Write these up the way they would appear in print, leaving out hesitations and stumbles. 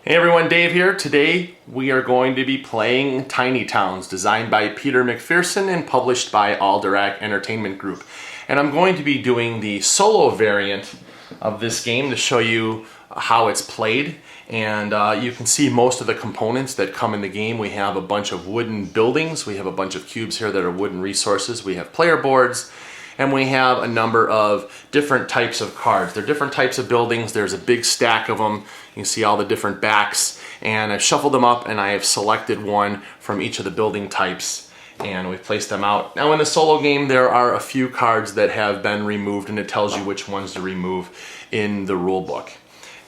Hey everyone, Dave here. Today we are going to be playing Tiny Towns, designed by Peter McPherson and published by Alderac Entertainment Group. And I'm going to be doing the solo variant of this game to show you how it's played. And you can see most of the components that come in the game. We have a bunch of wooden buildings. We have a bunch of cubes here that are wooden resources. We have player boards. And we have a number of different types of cards. They're different types of buildings. There's a big stack of them. You can see all the different backs. And I've shuffled them up and I have selected one from each of the building types. And we've placed them out. Now in the solo game, there are a few cards that have been removed and it tells you which ones to remove in the rule book.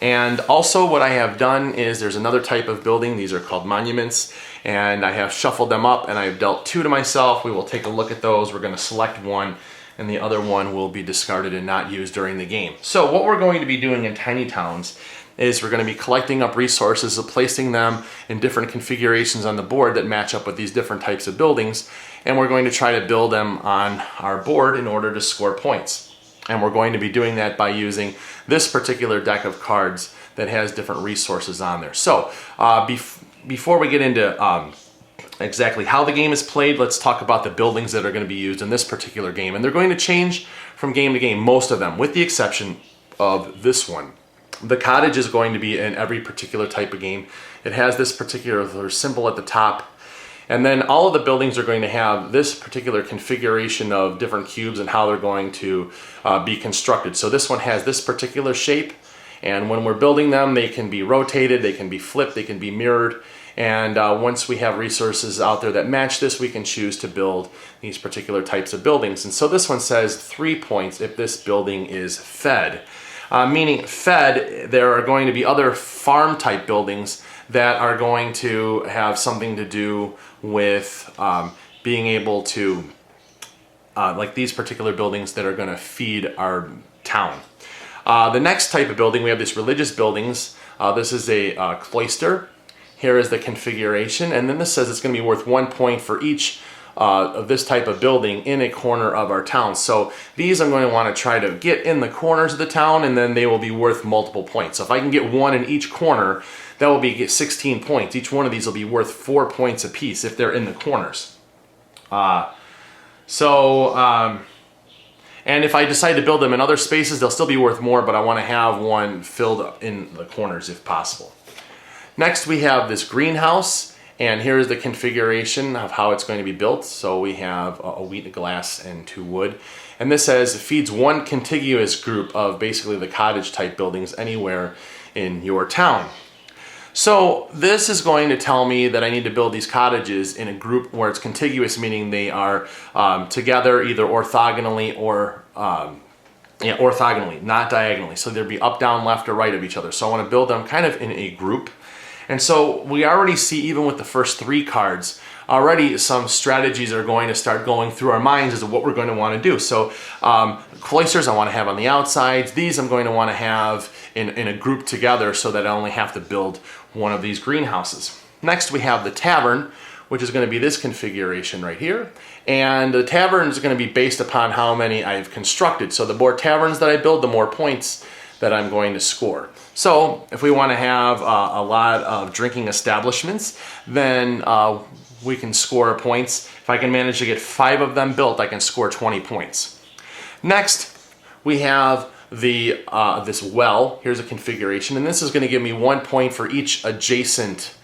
And also what I have done is there's another type of building. These are called monuments. And I have shuffled them up and I've dealt two to myself. We will take a look at those. We're going to select one, and the other one will be discarded and not used during the game. So what we're going to be doing in Tiny Towns is we're going to be collecting up resources, placing them in different configurations on the board that match up with these different types of buildings, and we're going to try to build them on our board in order to score points. And we're going to be doing that by using this particular deck of cards that has different resources on there. So before we get into exactly how the game is played, let's talk about the buildings that are going to be used in this particular game. And they're going to change from game to game, most of them, with the exception of this one. The cottage is going to be in every particular type of game. It has this particular symbol at the top. And then all of the buildings are going to have this particular configuration of different cubes and how they're going to be constructed. So this one has this particular shape. And when we're building them, they can be rotated, they can be flipped, they can be mirrored. And once we have resources out there that match this, we can choose to build these particular types of buildings. And so this one says 3 points if this building is fed. Meaning fed, there are going to be other farm type buildings that are going to have something to do with being able to, like these particular buildings that are going to feed our town. The next type of building, we have this religious buildings. This is a cloister. Here is the configuration, and then this says it's going to be worth 1 point for each of this type of building in a corner of our town. So these I'm going to want to try to get in the corners of the town, and then they will be worth multiple points. So if I can get one in each corner, that will be 16 points. Each one of these will be worth 4 points apiece if they're in the corners. And if I decide to build them in other spaces, they'll still be worth more, but I want to have one filled up in the corners if possible. Next we have this greenhouse, and here is the configuration of how it's going to be built. So we have a wheat, glass, and 2 wood. And this says it feeds one contiguous group of basically the cottage type buildings anywhere in your town. So this is going to tell me that I need to build these cottages in a group where it's contiguous, meaning they are together either orthogonally or orthogonally, not diagonally. So they'd be up, down, left, or right of each other. So I want to build them kind of in a group. And so we already see, even with the first 3 cards, already some strategies are going to start going through our minds as to what we're going to want to do. So cloisters I want to have on the outsides. These I'm going to want to have in a group together so that I only have to build one of these greenhouses. Next we have the tavern, which is going to be this configuration right here. And the tavern is going to be based upon how many I've constructed. So the more taverns that I build, the more points that I'm going to score. So if we want to have a lot of drinking establishments, then we can score points. If I can manage to get 5 of them built, I can score 20 points. Next, we have this well. Here's a configuration, and this is going to give me 1 point for each adjacent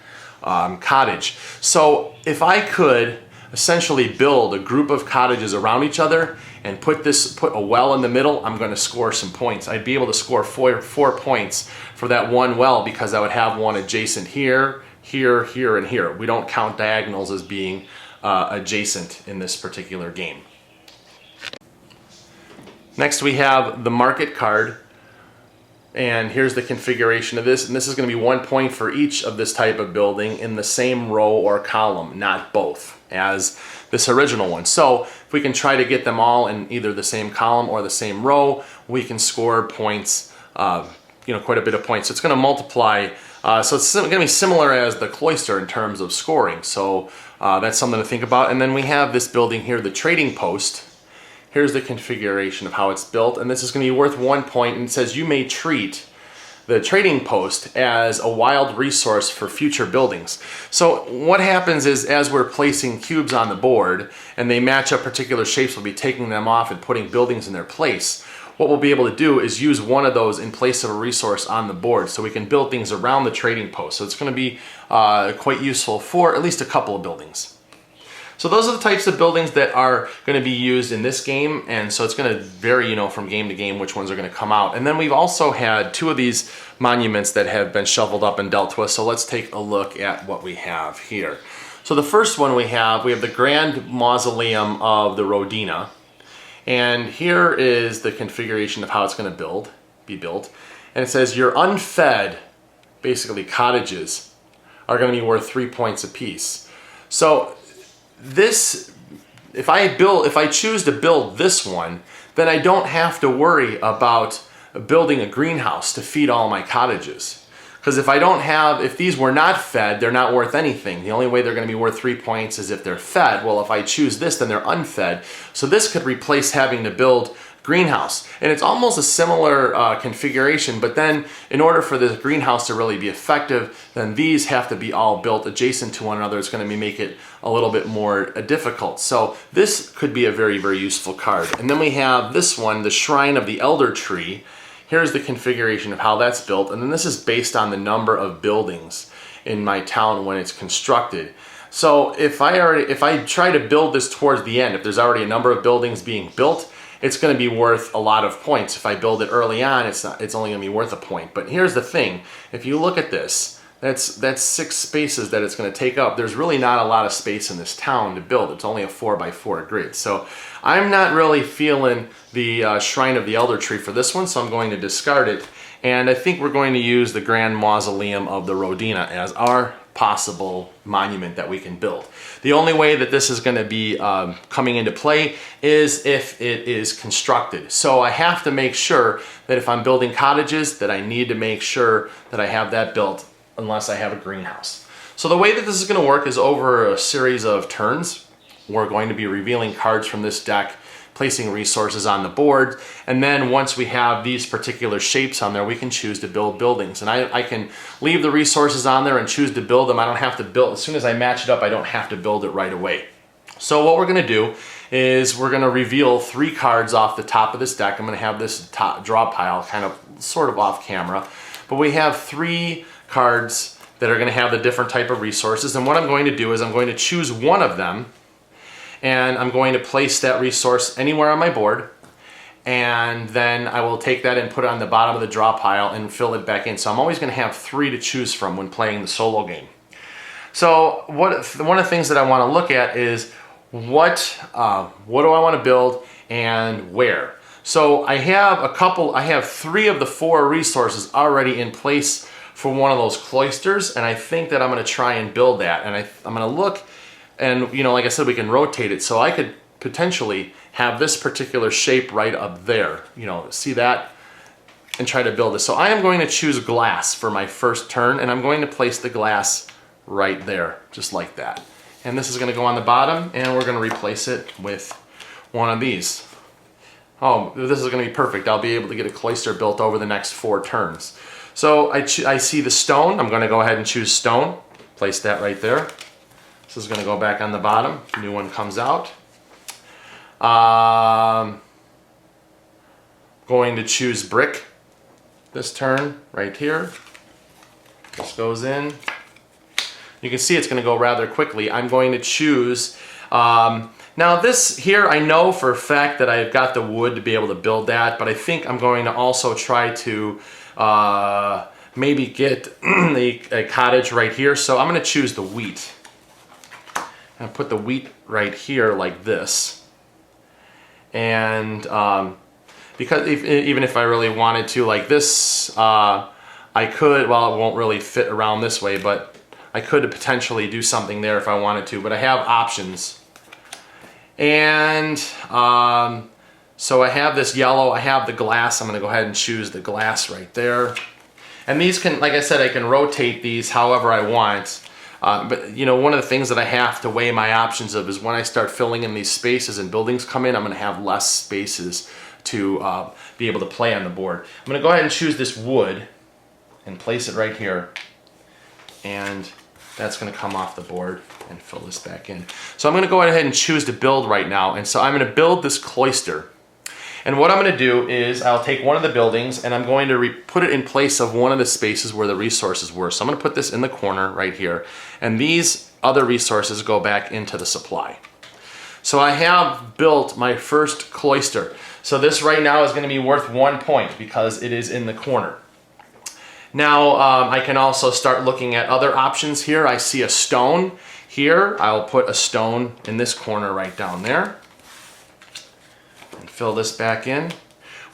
cottage. So if I could essentially build a group of cottages around each other and put a well in the middle, I'm going to score some points. I'd be able to score 4 points for that one well because I would have one adjacent here, here, here, and here. We don't count diagonals as being adjacent in this particular game. Next we have the market card, and here's the configuration of this, and this is going to be 1 point for each of this type of building in the same row or column, not both, as this original one. So if we can try to get them all in either the same column or the same row, we can score points, quite a bit of points. So it's going to multiply. So it's going to be similar as the cloister in terms of scoring. So that's something to think about. And then we have this building here, the trading post. Here's the configuration of how it's built, and this is going to be worth 1 point, and it says you may treat the trading post as a wild resource for future buildings. So what happens is, as we're placing cubes on the board and they match up particular shapes, we'll be taking them off and putting buildings in their place. What we'll be able to do is use one of those in place of a resource on the board, so we can build things around the trading post. So it's going to be quite useful for at least a couple of buildings. So those are the types of buildings that are going to be used in this game, and so it's going to vary, you know, from game to game which ones are going to come out. And then we've also had 2 of these monuments that have been shoveled up and dealt with, so let's take a look at what we have here. So the first one we have the Grand Mausoleum of the Rodina, and here is the configuration of how it's going to be built. And it says your unfed, basically cottages, are going to be worth 3 points apiece. So this, if I choose to build this one, then I don't have to worry about building a greenhouse to feed all my cottages. Because if these were not fed, they're not worth anything. The only way they're going to be worth 3 points is if they're fed. Well, if I choose this, then they're unfed. So this could replace having to build greenhouse. And it's almost a similar configuration, but then in order for this greenhouse to really be effective, then these have to be all built adjacent to one another. It's going to make it a little bit more difficult. So this could be a very, very useful card. And then we have this one, the Shrine of the Elder Tree. Here's the configuration of how that's built, and then this is based on the number of buildings in my town when it's constructed. So if I try to build this towards the end, if there's already a number of buildings being built, it's going to be worth a lot of points. If I build it early on, it's only going to be worth a point. But here's the thing: if you look at this, that's 6 spaces that it's going to take up. There's really not a lot of space in this town to build. It's only a 4x4 grid. So I'm not really feeling the Shrine of the Elder Tree for this one, so I'm going to discard it. And I think we're going to use the Grand Mausoleum of the Rodina as our possible monument that we can build. The only way that this is going to be coming into play is if it is constructed. So I have to make sure that if I'm building cottages, that I need to make sure that I have that built unless I have a greenhouse. So the way that this is going to work is over a series of turns. We're going to be revealing cards from this deck, placing resources on the board, and then once we have these particular shapes on there, we can choose to build buildings. And I can leave the resources on there and choose to build them. I don't have to build, as soon as I match it up, I don't have to build it right away. So what we're going to do is we're going to reveal 3 cards off the top of this deck. I'm going to have this top draw pile kind of sort of off camera, but we have 3 cards that are going to have the different type of resources, and what I'm going to do is I'm going to choose one of them, and I'm going to place that resource anywhere on my board, and then I will take that and put it on the bottom of the draw pile and fill it back in. So I'm always going to have 3 to choose from when playing the solo game. So one of the things that I want to look at is what do I want to build and where. So I have 3 of the 4 resources already in place for one of those cloisters, and I think that I'm going to try and build that. And I'm going to look, and you know, like I said, we can rotate it, so I could potentially have this particular shape right up there, you know, see that, and try to build this. So I am going to choose glass for my first turn, and I'm going to place the glass right there, just like that. And this is going to go on the bottom, and we're going to replace it with one of these. Oh, this is going to be perfect. I'll be able to get a cloister built over the next 4 turns. So I see the stone. I'm going to go ahead and choose stone. Place that right there. This is going to go back on the bottom. New one comes out. Going to choose brick this turn right here. This goes in. You can see it's going to go rather quickly. I'm going to choose... now this here, I know for a fact that I've got the wood to be able to build that, but I think I'm going to also try to maybe get a cottage right here. So I'm going to choose the wheat. I'm going to put the wheat right here like this. And because even if I really wanted to like this, I could, well, it won't really fit around this way, but I could potentially do something there if I wanted to, but I have options. And so I have this yellow, I have the glass. I'm going to go ahead and choose the glass right there. And these can, like I said, I can rotate these however I want. But you know, one of the things that I have to weigh my options of is when I start filling in these spaces and buildings come in, I'm going to have less spaces to be able to play on the board. I'm going to go ahead and choose this wood. and place it right here. And that's going to come off the board and fill this back in. So I'm going to go ahead and choose to build right now. And so I'm going to build this cloister. And what I'm going to do is I'll take one of the buildings and I'm going to put it in place of one of the spaces where the resources were. So I'm going to put this in the corner right here. And these other resources go back into the supply. So I have built my first cloister. So this right now is going to be worth 1 point because it is in the corner. Now I can also start looking at other options here. I see a stone here. I'll put a stone in this corner right down there. And fill this back in.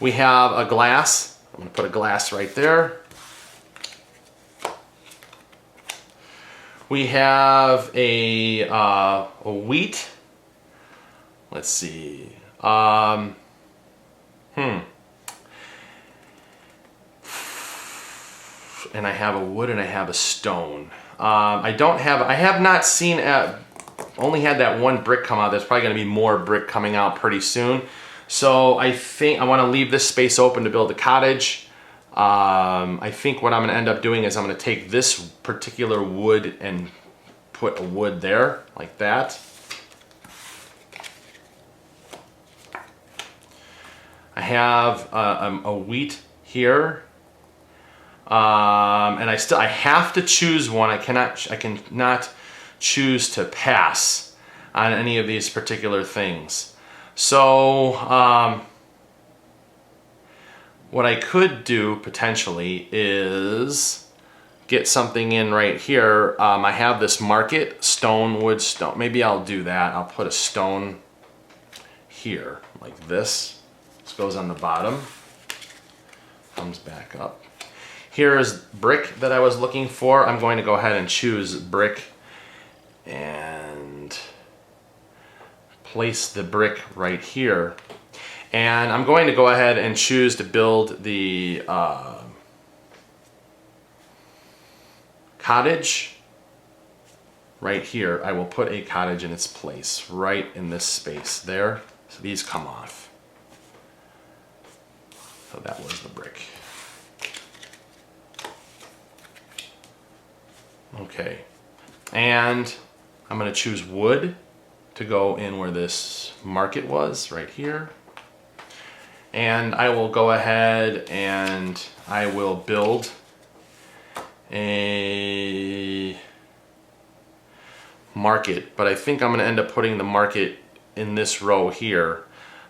We have a glass. I'm going to put a glass right there. We have a wheat. Let's see. And I have a wood and I have a stone. I have not seen, only had that one brick come out. There's probably going to be more brick coming out pretty soon. So I think I want to leave this space open to build a cottage. I think what I'm going to end up doing is I'm going to take this particular wood and put a wood there, like that. I have a wheat here. And I have to choose one. I cannot choose to pass on any of these particular things. So what I could do potentially is get something in right here. I have this market, stone, wood, stone. Maybe I'll do that. I'll put a stone here like this. This goes on the bottom, comes back up. Here is brick that I was looking for. I'm going to go ahead and choose brick and place the brick right here. And I'm going to go ahead and choose to build the cottage right here. I will put a cottage in its place right in this space there. So these come off. So that was the brick. Okay, and I'm going to choose wood to go in where this market was, right here. And I will go ahead and I will build a market, but I think I'm going to end up putting the market in this row here,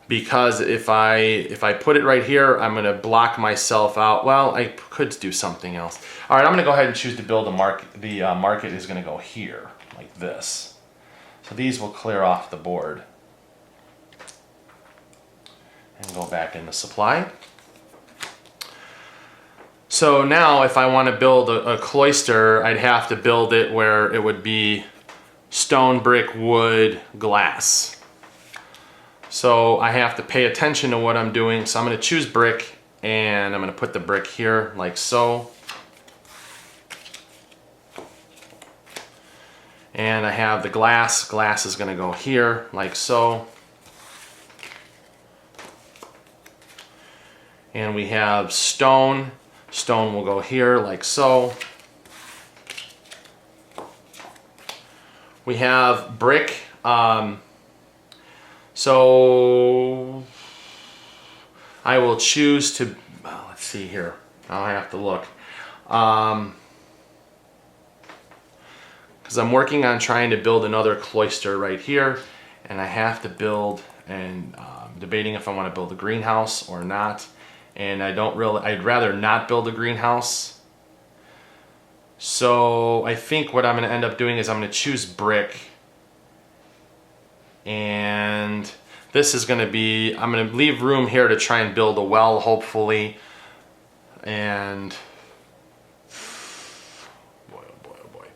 because if I put it right here, I'm going to block myself out. Well, I could do something else. All right, I'm going to go ahead and choose to build a market. The market is going to go here, like this. So these will clear off the board. And go back in the supply. So now if I want to build a cloister, I'd have to build it where it would be stone, brick, wood, glass. So I have to pay attention to what I'm doing. So I'm going to choose brick, and I'm going to put the brick here like so. And I have the glass. Glass is going to go here like so. And we have stone. Stone will go here like so. We have brick. So I will choose to, let's see here, I'll have to look. Because I'm working on trying to build another cloister right here, and I have to build, and debating if I want to build a greenhouse or not. And I'd rather not build a greenhouse. So I think what I'm going to end up doing is I'm going to choose brick. And this is going to be, I'm going to leave room here to try and build a well, hopefully. And boy, oh boy, oh boy.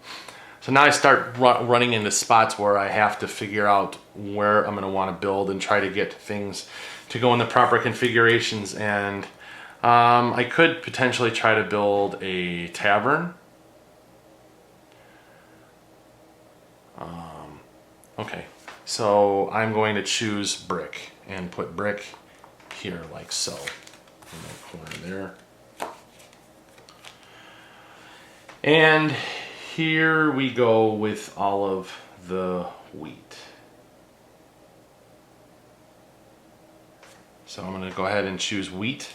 So now I start running into spots where I have to figure out where I'm going to want to build and try to get things to go in the proper configurations. And I could potentially try to build a tavern. Okay. So I'm going to choose brick and put brick here like so, in that corner there. And here we go with all of the wheat. So I'm going to go ahead and choose wheat.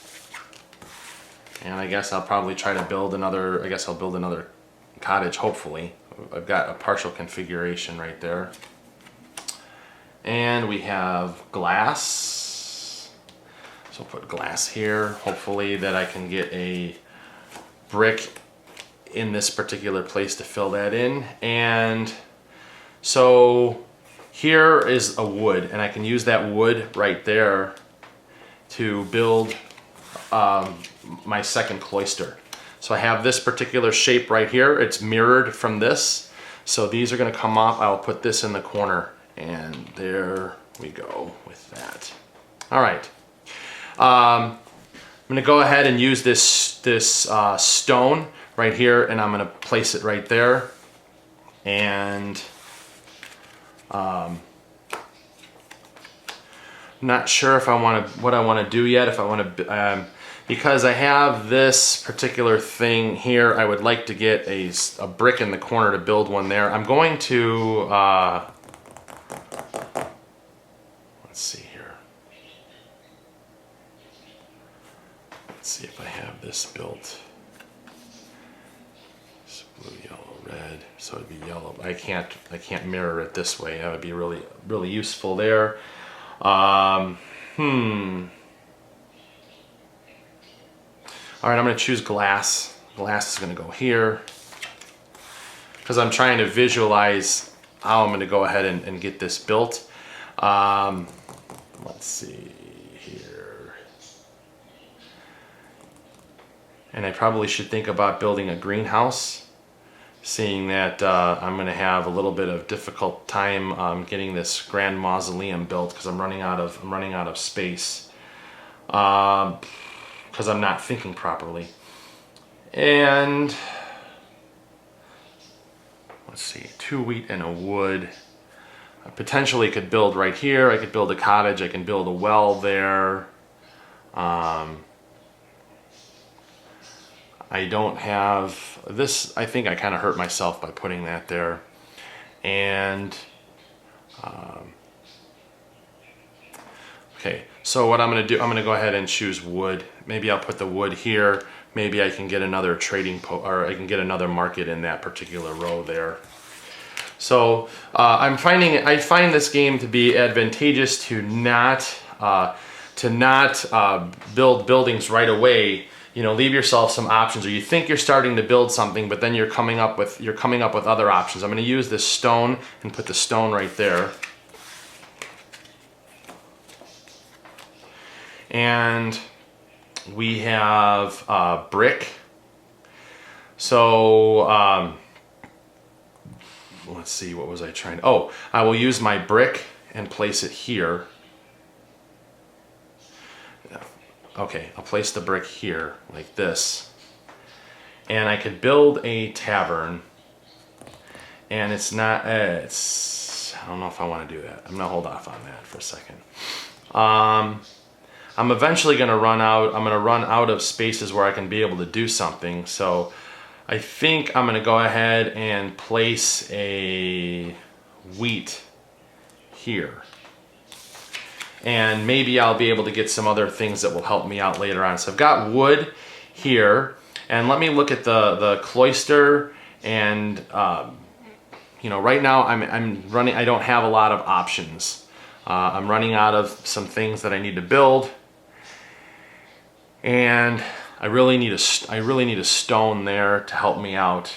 And I guess I'll probably try to build another, I'll build another cottage, hopefully. I've got a partial configuration right there. And we have glass. So I'll put glass here. Hopefully that I can get a brick in this particular place to fill that in. And so here is a wood, and I can use that wood right there to build my second cloister. So I have this particular shape right here. It's mirrored from this. So these are going to come off. I'll put this in the corner, and there we go with that. All right. I'm going to go ahead and use this stone right here, and I'm going to place it right there. And not sure if I want to, what I want to do yet. If I want to, because I have this particular thing here, I would like to get a brick in the corner to build one there. I'm going to, let's see here. Let's see if I have this built. It's blue, yellow, red. So it'd be yellow. I can't mirror it this way. That would be really useful there. All right, I'm going to choose glass. Glass is going to go here because I'm trying to visualize how I'm going to go ahead and get this built. Let's see here. And I probably should think about building a greenhouse, seeing that I'm going to have a little bit of difficult time getting this grand mausoleum built because I'm running out of space. Because I'm not thinking properly. And let's see, 2 wheat and a wood. I potentially could build right here. I could build a cottage. I can build a well there. I don't have this. I think I kind of hurt myself by putting that there. And okay, so what I'm going to do, I'm going to go ahead and choose wood. Maybe I'll put the wood here. Maybe I can get another or I can get another market in that particular row there. So I find this game to be advantageous to not build buildings right away. You know, leave yourself some options, or you think you're starting to build something, but then you're coming up with other options. I'm going to use this stone and put the stone right there. And we have brick. So let's see, what was I trying to, oh, I will use my brick and place it here. Okay, I'll place the brick here like this. And I could build a tavern. And it's not, I don't know if I want to do that. I'm going to hold off on that for a second. I'm eventually going to run out of spaces where I can be able to do something. So I think I'm going to go ahead and place a wheat here. And maybe I'll be able to get some other things that will help me out later on. So I've got wood here, and let me look at the cloister. And you know, right now I'm running. I don't have a lot of options. I'm running out of some things that I need to build, and I really need a stone there to help me out.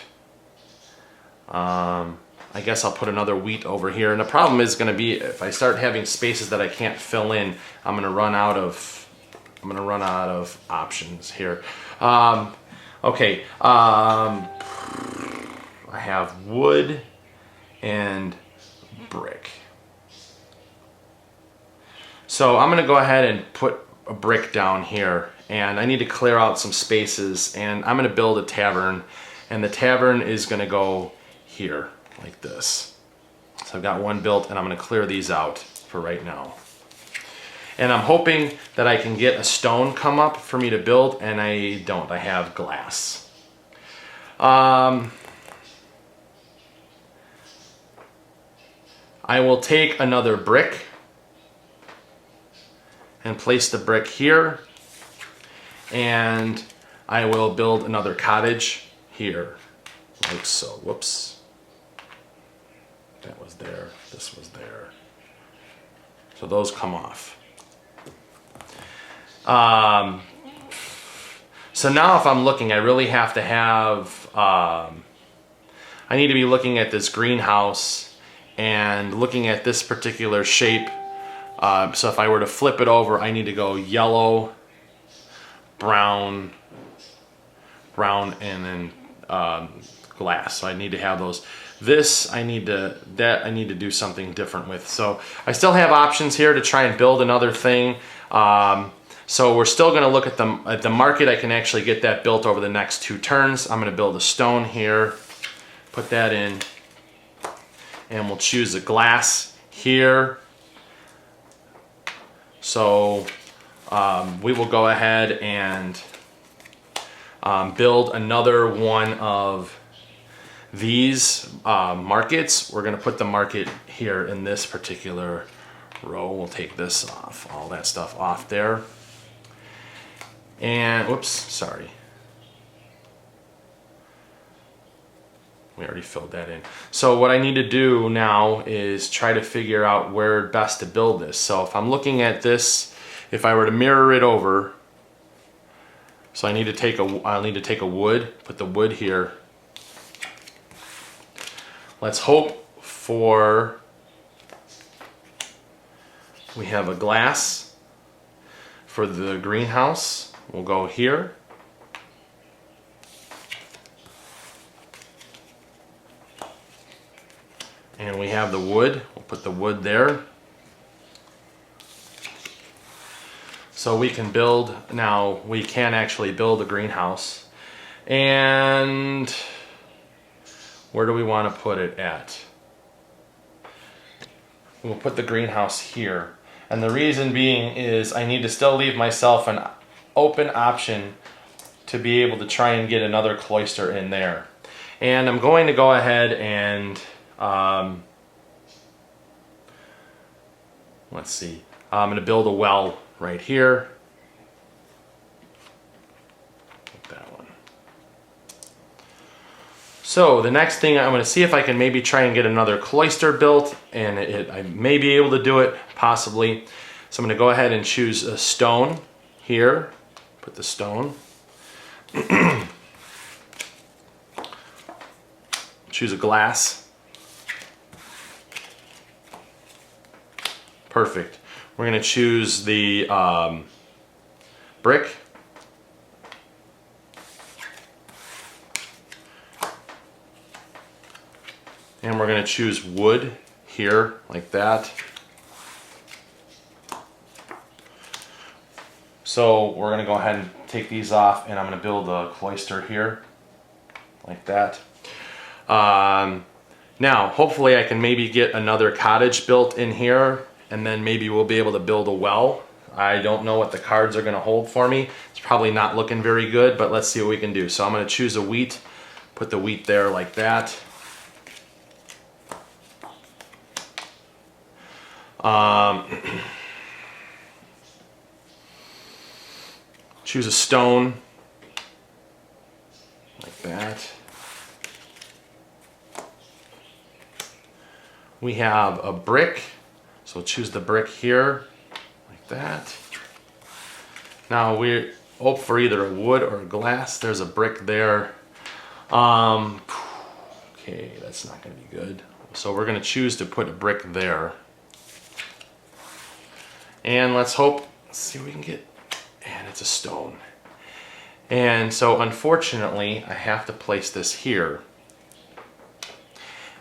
I guess I'll put another wheat over here. And the problem is going to be if I start having spaces that I can't fill in, I'm going to run out of options here. Okay. I have wood and brick. So I'm going to go ahead and put a brick down here, and I need to clear out some spaces, and I'm going to build a tavern, and the tavern is going to go here like this. So I've got one built, and I'm going to clear these out for right now. And I'm hoping that I can get a stone come up for me to build, and I don't. I have glass. I will take another brick and place the brick here, and I will build another cottage here, like so. Whoops. That was there, this was there. So those come off. So now if I'm looking, I really have to have, I need to be looking at this greenhouse and looking at this particular shape. So if I were to flip it over, I need to go yellow, brown, and then glass. So I need to have those. This I need to do something different with. So I still have options here to try and build another thing. So we're still going to look at the market. I can actually get that built over the next 2 turns. I'm going to build a stone here, put that in, and we'll choose a glass here. So we will go ahead and build another one of these markets. We're going to put the market here in this particular row. We'll take this off, all that stuff off there. And, whoops, sorry. We already filled that in. So what I need to do now is try to figure out where best to build this. So if I'm looking at this, if I were to mirror it over, so I'll need to take a wood, put the wood here. Let's hope we have a glass for the greenhouse. We'll go here. And we have the wood. We'll put the wood there. So we can build, now we can actually build a greenhouse. And where do we want to put it at? We'll put the greenhouse here. And the reason being is I need to still leave myself an open option to be able to try and get another cloister in there. And I'm going to go ahead and let's see, I'm going to build a well right here. That one. So the next thing, I'm going to see if I can maybe try and get another cloister built, and I may be able to do it, possibly. So I'm going to go ahead and choose a stone here. Put the stone. Choose a glass. Perfect. We're going to choose the brick. And we're going to choose wood here, like that. So we're going to go ahead and take these off, and I'm going to build a cloister here, like that. Now, hopefully I can maybe get another cottage built in here, and then maybe we'll be able to build a well. I don't know what the cards are going to hold for me. It's probably not looking very good, but let's see what we can do. So I'm going to choose a wheat, put the wheat there like that. Choose a stone, like that. We have a brick, so choose the brick here, like that. Now we hope for either a wood or a glass. There's a brick there. Okay, that's not going to be good. So we're going to choose to put a brick there. And let's hope, let's see what we can get. And it's a stone. And so unfortunately, I have to place this here.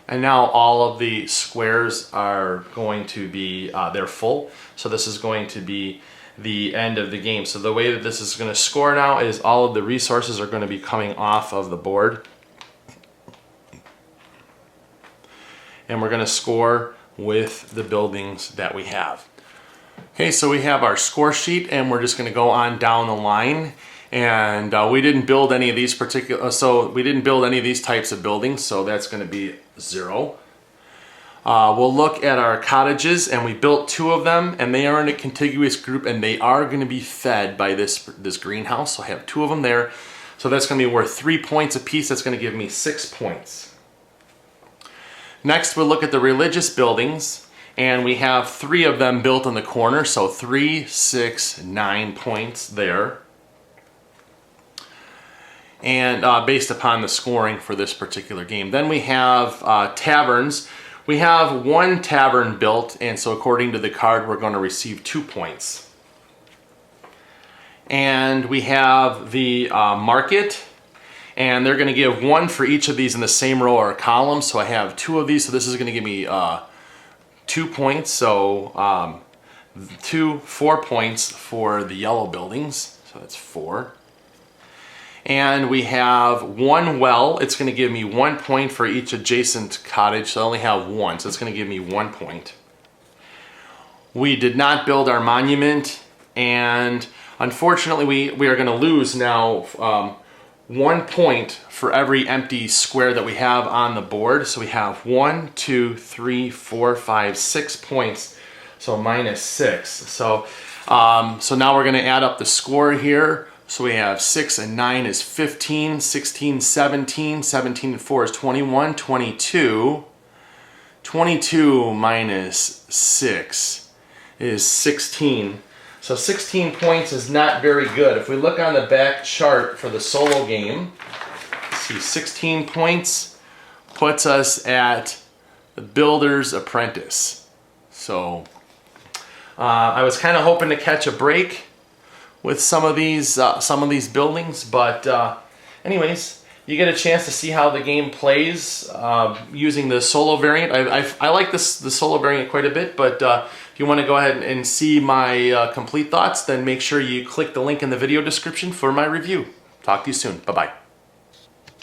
And now all of the squares are going to be, they're full. So this is going to be the end of the game. So the way that this is going to score now is all of the resources are going to be coming off of the board. And we're going to score with the buildings that we have. Okay, so we have our score sheet, and we're just going to go on down the line. And we didn't build any of these we didn't build any of these types of buildings, so that's going to be 0. We'll look at our cottages, and we built 2 of them, and they are in a contiguous group, and they are going to be fed by this greenhouse. So I have 2 of them there. So that's going to be worth 3 points apiece. That's going to give me 6 points. Next, we'll look at the religious buildings, and we have 3 of them built in the corner. So 3, 6, 9 points there. And based upon the scoring for this particular game. Then we have taverns. We have 1 tavern built, and so according to the card, we're going to receive 2 points. And we have the market, and they're going to give 1 for each of these in the same row or column. So I have 2 of these, so this is going to give me 2 points. So 4 points for the yellow buildings, so that's 4. And we have 1 well. It's going to give me 1 point for each adjacent cottage, so I only have 1, so it's going to give me 1 point. We did not build our monument, and unfortunately we are going to lose now 1 point for every empty square that we have on the board. So we have 1, 2, 3, 4, 5, 6 points, so minus 6. So now we're going to add up the score here. So we have 6 and 9 is 15, 16, 17, 17 and 4 is 21, 22. 22 minus 6 is 16. So 16 points is not very good. If we look on the back chart for the solo game, see 16 points puts us at the Builder's Apprentice. So I was kind of hoping to catch a break with some of these buildings, but anyways, you get a chance to see how the game plays using the solo variant. I like the solo variant quite a bit, but if you want to go ahead and see my complete thoughts, then make sure you click the link in the video description for my review. Talk to you soon. Bye-bye.